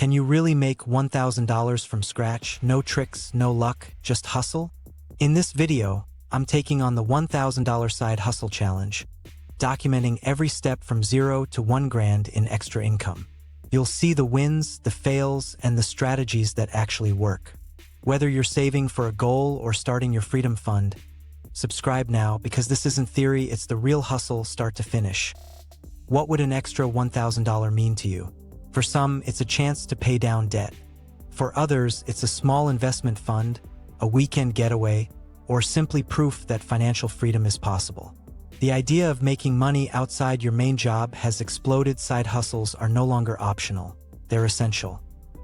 Can you really make $1,000 from scratch? No tricks, no luck, just hustle? In this video, I'm taking on the $1,000 side hustle challenge, documenting every step from 0 to 1 grand in extra income. You'll see the wins, the fails, and the strategies that actually work. Whether you're saving for a goal or starting your freedom fund, subscribe now because this isn't theory, it's the real hustle start to finish. What would an extra $1,000 mean to you? For some, it's a chance to pay down debt. For others, it's a small investment fund, a weekend getaway, or simply proof that financial freedom is possible. The idea of making money outside your main job has exploded. Side hustles are no longer optional, they're essential.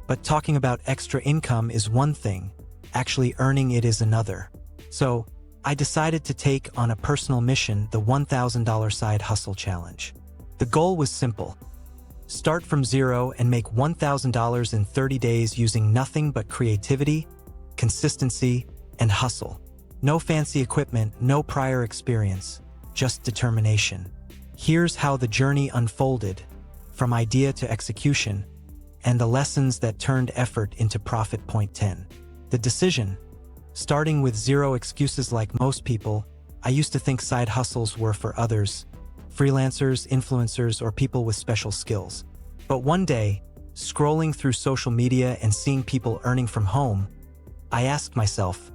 But talking about extra income is one thing, actually earning it is another. So, I decided to take on a personal mission, the $1,000 side hustle challenge. The goal was simple. Start from 0 and make $1,000 in 30 days using nothing but creativity, consistency, and hustle. No fancy equipment, no prior experience, just determination. Here's how the journey unfolded, from idea to execution, and the lessons that turned effort into profit. Point 10. The decision. Starting with 0 excuses. Like most people, I used to think side hustles were for others, freelancers, influencers, or people with special skills. But one day, scrolling through social media and seeing people earning from home, I asked myself,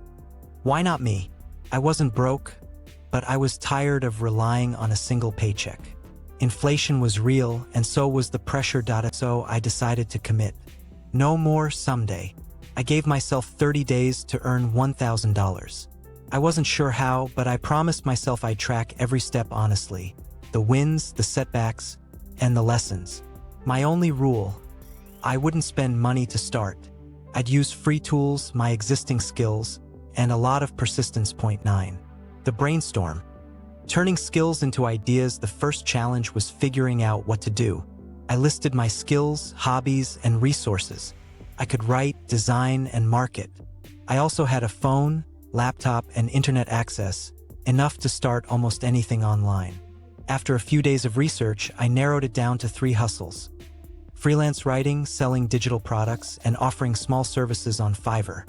why not me? I wasn't broke, but I was tired of relying on a single paycheck. Inflation was real, and so was the pressure. So I decided to commit. No more someday. I gave myself 30 days to earn $1,000. I wasn't sure how, but I promised myself I'd track every step honestly. The wins, the setbacks, and the lessons. My only rule: I wouldn't spend money to start. I'd use free tools, my existing skills, and a lot of persistence. Point 9. The brainstorm. Turning skills into ideas. The first challenge was figuring out what to do. I listed my skills, hobbies, and resources. I could write, design, and market. I also had a phone, laptop, and internet access, enough to start almost anything online. After a few days of research, I narrowed it down to 3 hustles: freelance writing, selling digital products, and offering small services on Fiverr.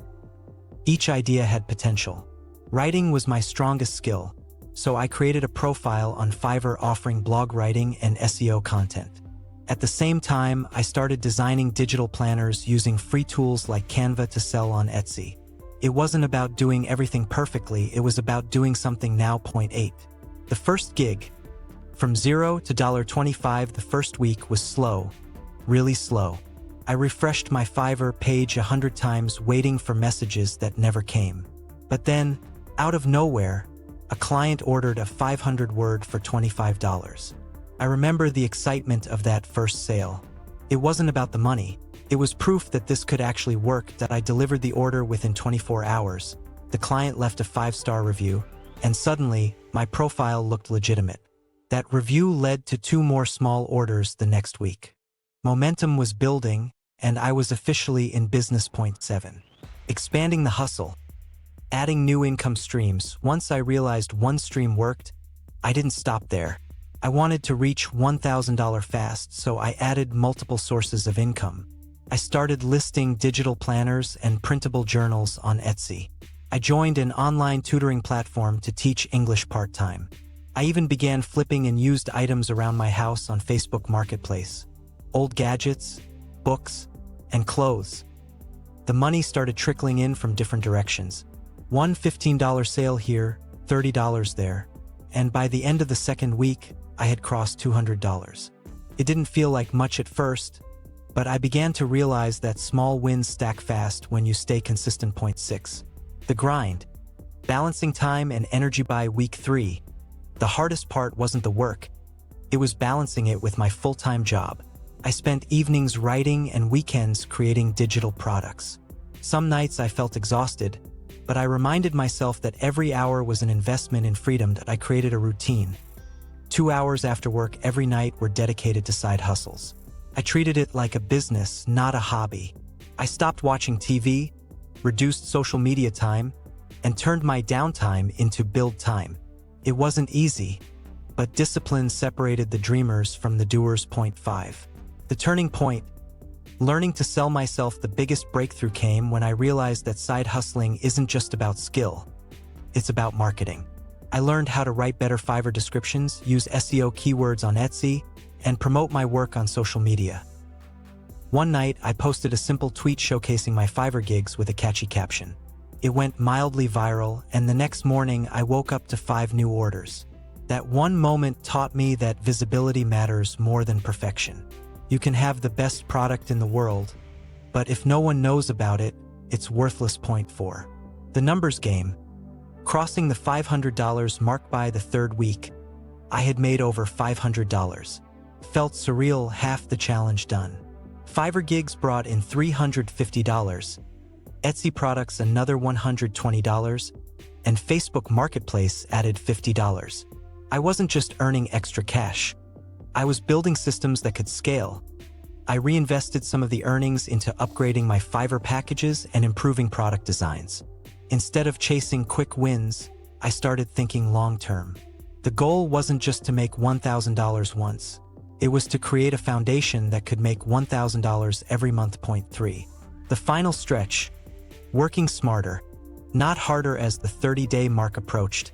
Each idea had potential. Writing was my strongest skill, so I created a profile on Fiverr offering blog writing and SEO content. At the same time, I started designing digital planners using free tools like Canva to sell on Etsy. It wasn't about doing everything perfectly, it was about doing something now. Point 8. The first gig. From 0 to $25 the first week was slow, really slow. I refreshed my Fiverr page 100 times waiting for messages that never came. But then, out of nowhere, a client ordered a 500-word for $25. I remember the excitement of that first sale. It wasn't about the money. It was proof that this could actually work. That I delivered the order within 24 hours. The client left a 5-star review, and suddenly, my profile looked legitimate. That review led to 2 more small orders the next week. Momentum was building, and I was officially in business. Point 7. Expanding the hustle. Adding new income streams. Once I realized one stream worked, I didn't stop there. I wanted to reach $1,000 fast, so I added multiple sources of income. I started listing digital planners and printable journals on Etsy. I joined an online tutoring platform to teach English part-time. I even began flipping and used items around my house on Facebook Marketplace. Old gadgets, books, and clothes. The money started trickling in from different directions. One $15 sale here, $30 there, and by the end of the second week, I had crossed $200. It didn't feel like much at first, but I began to realize that small wins stack fast when you stay consistent. Point 6. The grind. Balancing time and energy. By week 3, the hardest part wasn't the work. It was balancing it with my full-time job. I spent evenings writing and weekends creating digital products. Some nights I felt exhausted, but I reminded myself that every hour was an investment in freedom. That I created a routine. 2 hours after work every night were dedicated to side hustles. I treated it like a business, not a hobby. I stopped watching TV, reduced social media time, and turned my downtime into build time. It wasn't easy, but discipline separated the dreamers from the doers. Point 5. The turning point. Learning to sell myself, the biggest breakthrough came when I realized that side hustling isn't just about skill. It's about marketing. I learned how to write better Fiverr descriptions, use SEO keywords on Etsy, and promote my work on social media. One night, I posted a simple tweet showcasing my Fiverr gigs with a catchy caption. It went mildly viral, and the next morning I woke up to 5 new orders. That one moment taught me that visibility matters more than perfection. You can have the best product in the world, but if no one knows about it, it's worthless. Point 4. The numbers game. Crossing the $500 mark by the 3rd week, I had made over $500. Felt surreal, half the challenge done. Fiverr gigs brought in $350, Etsy products another $120, and Facebook Marketplace added $50. I wasn't just earning extra cash. I was building systems that could scale. I reinvested some of the earnings into upgrading my Fiverr packages and improving product designs. Instead of chasing quick wins, I started thinking long-term. The goal wasn't just to make $1,000 once. It was to create a foundation that could make $1,000 every month. Point 3. The final stretch. Working smarter, not harder. As the 30-day mark approached,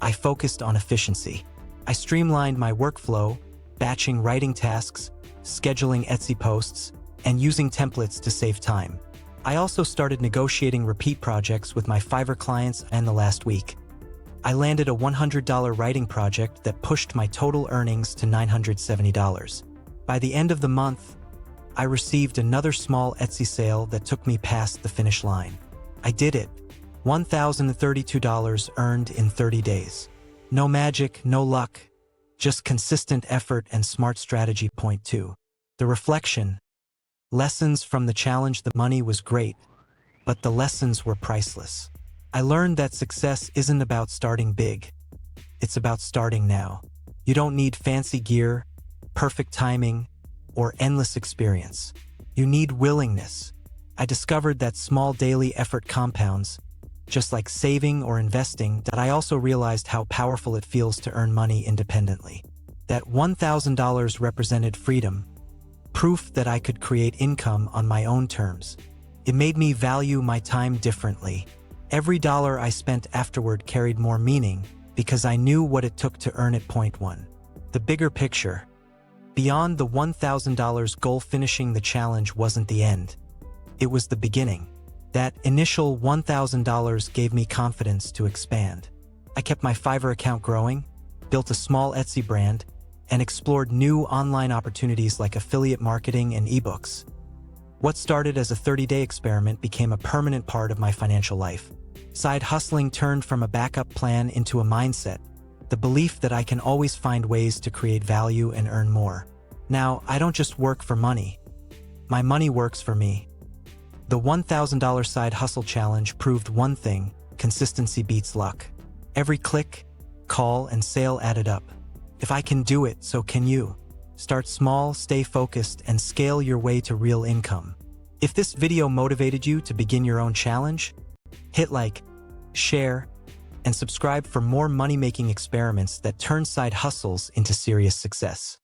I focused on efficiency. I streamlined my workflow, batching writing tasks, scheduling Etsy posts, and using templates to save time. I also started negotiating repeat projects with my Fiverr clients, and the last week, I landed a $100 writing project that pushed my total earnings to $970. By the end of the month, I received another small Etsy sale that took me past the finish line. I did it. $1,032 earned in 30 days. No magic, no luck, just consistent effort and smart strategy. Point 2. The reflection. Lessons from the challenge. The money was great, but the lessons were priceless. I learned that success isn't about starting big. It's about starting now. You don't need fancy gear, perfect timing, or endless experience. You need willingness. I discovered that small daily effort compounds, just like saving or investing. That I also realized how powerful it feels to earn money independently. That $1,000 represented freedom, proof that I could create income on my own terms. It made me value my time differently. Every dollar I spent afterward carried more meaning because I knew what it took to earn it. Point 1. The bigger picture. Beyond the $1,000 goal, finishing the challenge wasn't the end. It was the beginning. That initial $1,000 gave me confidence to expand. I kept my Fiverr account growing, built a small Etsy brand, and explored new online opportunities like affiliate marketing and ebooks. What started as a 30-day experiment became a permanent part of my financial life. Side hustling turned from a backup plan into a mindset, the belief that I can always find ways to create value and earn more. Now, I don't just work for money. My money works for me. The $1,000 side hustle challenge proved one thing: consistency beats luck. Every click, call, and sale added up. If I can do it, so can you. Start small, stay focused, and scale your way to real income. If this video motivated you to begin your own challenge, hit like, share, and subscribe for more money-making experiments that turn side hustles into serious success.